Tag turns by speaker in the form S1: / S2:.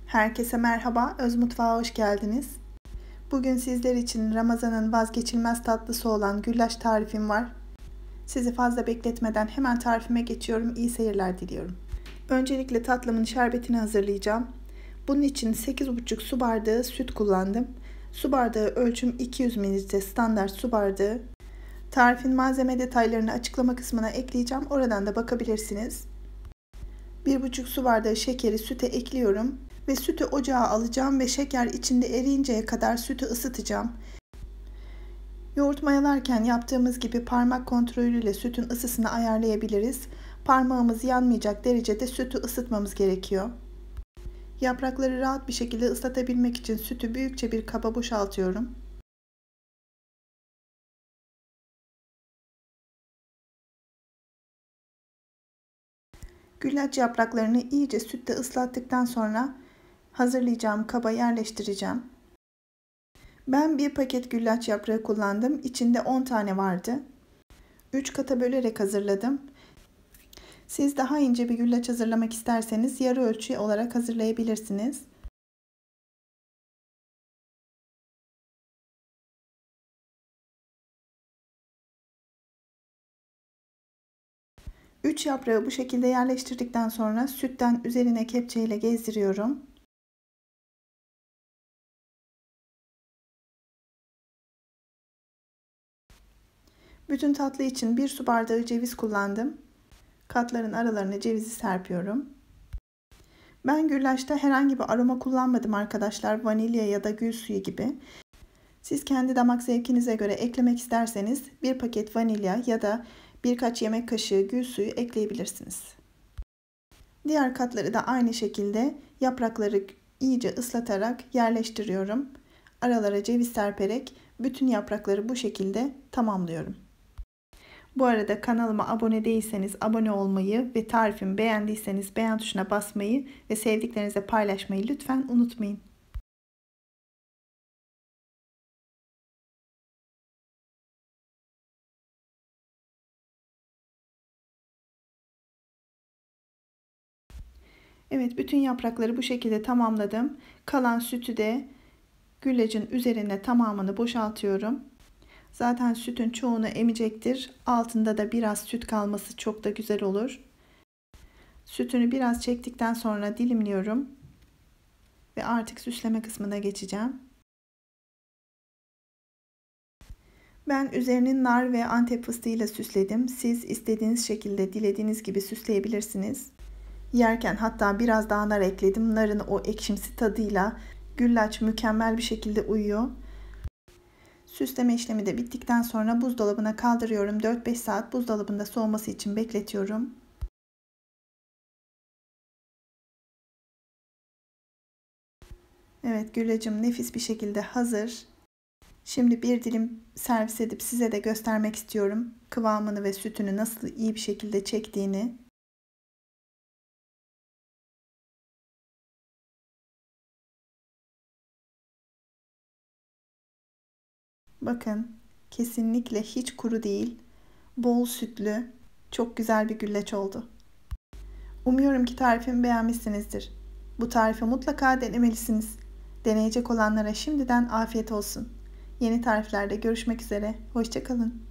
S1: Herkese merhaba, Öz Mutfağa hoş geldiniz. Bugün sizler için Ramazan'ın vazgeçilmez tatlısı olan güllaç tarifim var. Sizi fazla bekletmeden hemen tarifime geçiyorum. İyi seyirler diliyorum. Öncelikle tatlımın şerbetini hazırlayacağım. Bunun için 8,5 su bardağı süt kullandım. Su bardağı ölçüm 200 ml standart su bardağı. Tarifin malzeme detaylarını açıklama kısmına ekleyeceğim. Oradan da bakabilirsiniz. 1,5 su bardağı şekeri süte ekliyorum. Ve sütü ocağa alacağım ve şeker içinde eriyinceye kadar sütü ısıtacağım. Yoğurt mayalarken yaptığımız gibi parmak kontrolüyle sütün ısısını ayarlayabiliriz. Parmağımız yanmayacak derecede sütü ısıtmamız gerekiyor. Yaprakları rahat bir şekilde ıslatabilmek için sütü büyükçe bir kaba boşaltıyorum. Güllaç yapraklarını iyice sütle ıslattıktan sonra hazırlayacağım kaba yerleştireceğim. Ben bir paket güllaç yaprağı kullandım. İçinde 10 tane vardı. 3 kata bölerek hazırladım. Siz daha ince bir güllaç hazırlamak isterseniz yarı ölçü olarak hazırlayabilirsiniz. Üç yaprağı bu şekilde yerleştirdikten sonra sütten üzerine kepçeyle gezdiriyorum. Bütün tatlı için 1 su bardağı ceviz kullandım. Katların aralarına cevizi serpiyorum. Ben güllaçta herhangi bir aroma kullanmadım arkadaşlar. Vanilya ya da gül suyu gibi. Siz kendi damak zevkinize göre eklemek isterseniz bir paket vanilya ya da birkaç yemek kaşığı gül suyu ekleyebilirsiniz. Diğer katları da aynı şekilde yaprakları iyice ıslatarak yerleştiriyorum. Aralara ceviz serperek bütün yaprakları bu şekilde tamamlıyorum. Bu arada kanalıma abone değilseniz abone olmayı ve tarifimi beğendiyseniz beğen tuşuna basmayı ve sevdiklerinize paylaşmayı lütfen unutmayın. Evet, bütün yaprakları bu şekilde tamamladım. Kalan sütü de güllacın üzerine tamamını boşaltıyorum. Zaten sütün çoğunu emecektir. Altında da biraz süt kalması çok da güzel olur. Sütünü biraz çektikten sonra dilimliyorum. Ve artık süsleme kısmına geçeceğim. Ben üzerini nar ve antep fıstığıyla süsledim. Siz istediğiniz şekilde dilediğiniz gibi süsleyebilirsiniz. Yerken hatta biraz daha nar ekledim. Narın o ekşimsi tadıyla güllaç mükemmel bir şekilde uyuyor. Süsleme işlemi de bittikten sonra buzdolabına kaldırıyorum. 4-5 saat buzdolabında soğuması için bekletiyorum. Evet, güllacım nefis bir şekilde hazır. Şimdi bir dilim servis edip size de göstermek istiyorum. Kıvamını ve sütünü nasıl iyi bir şekilde çektiğini. Bakın, kesinlikle hiç kuru değil. Bol sütlü, çok güzel bir güllaç oldu. Umuyorum ki tarifimi beğenmişsinizdir. Bu tarifi mutlaka denemelisiniz. Deneyecek olanlara şimdiden afiyet olsun. Yeni tariflerde görüşmek üzere. Hoşça kalın.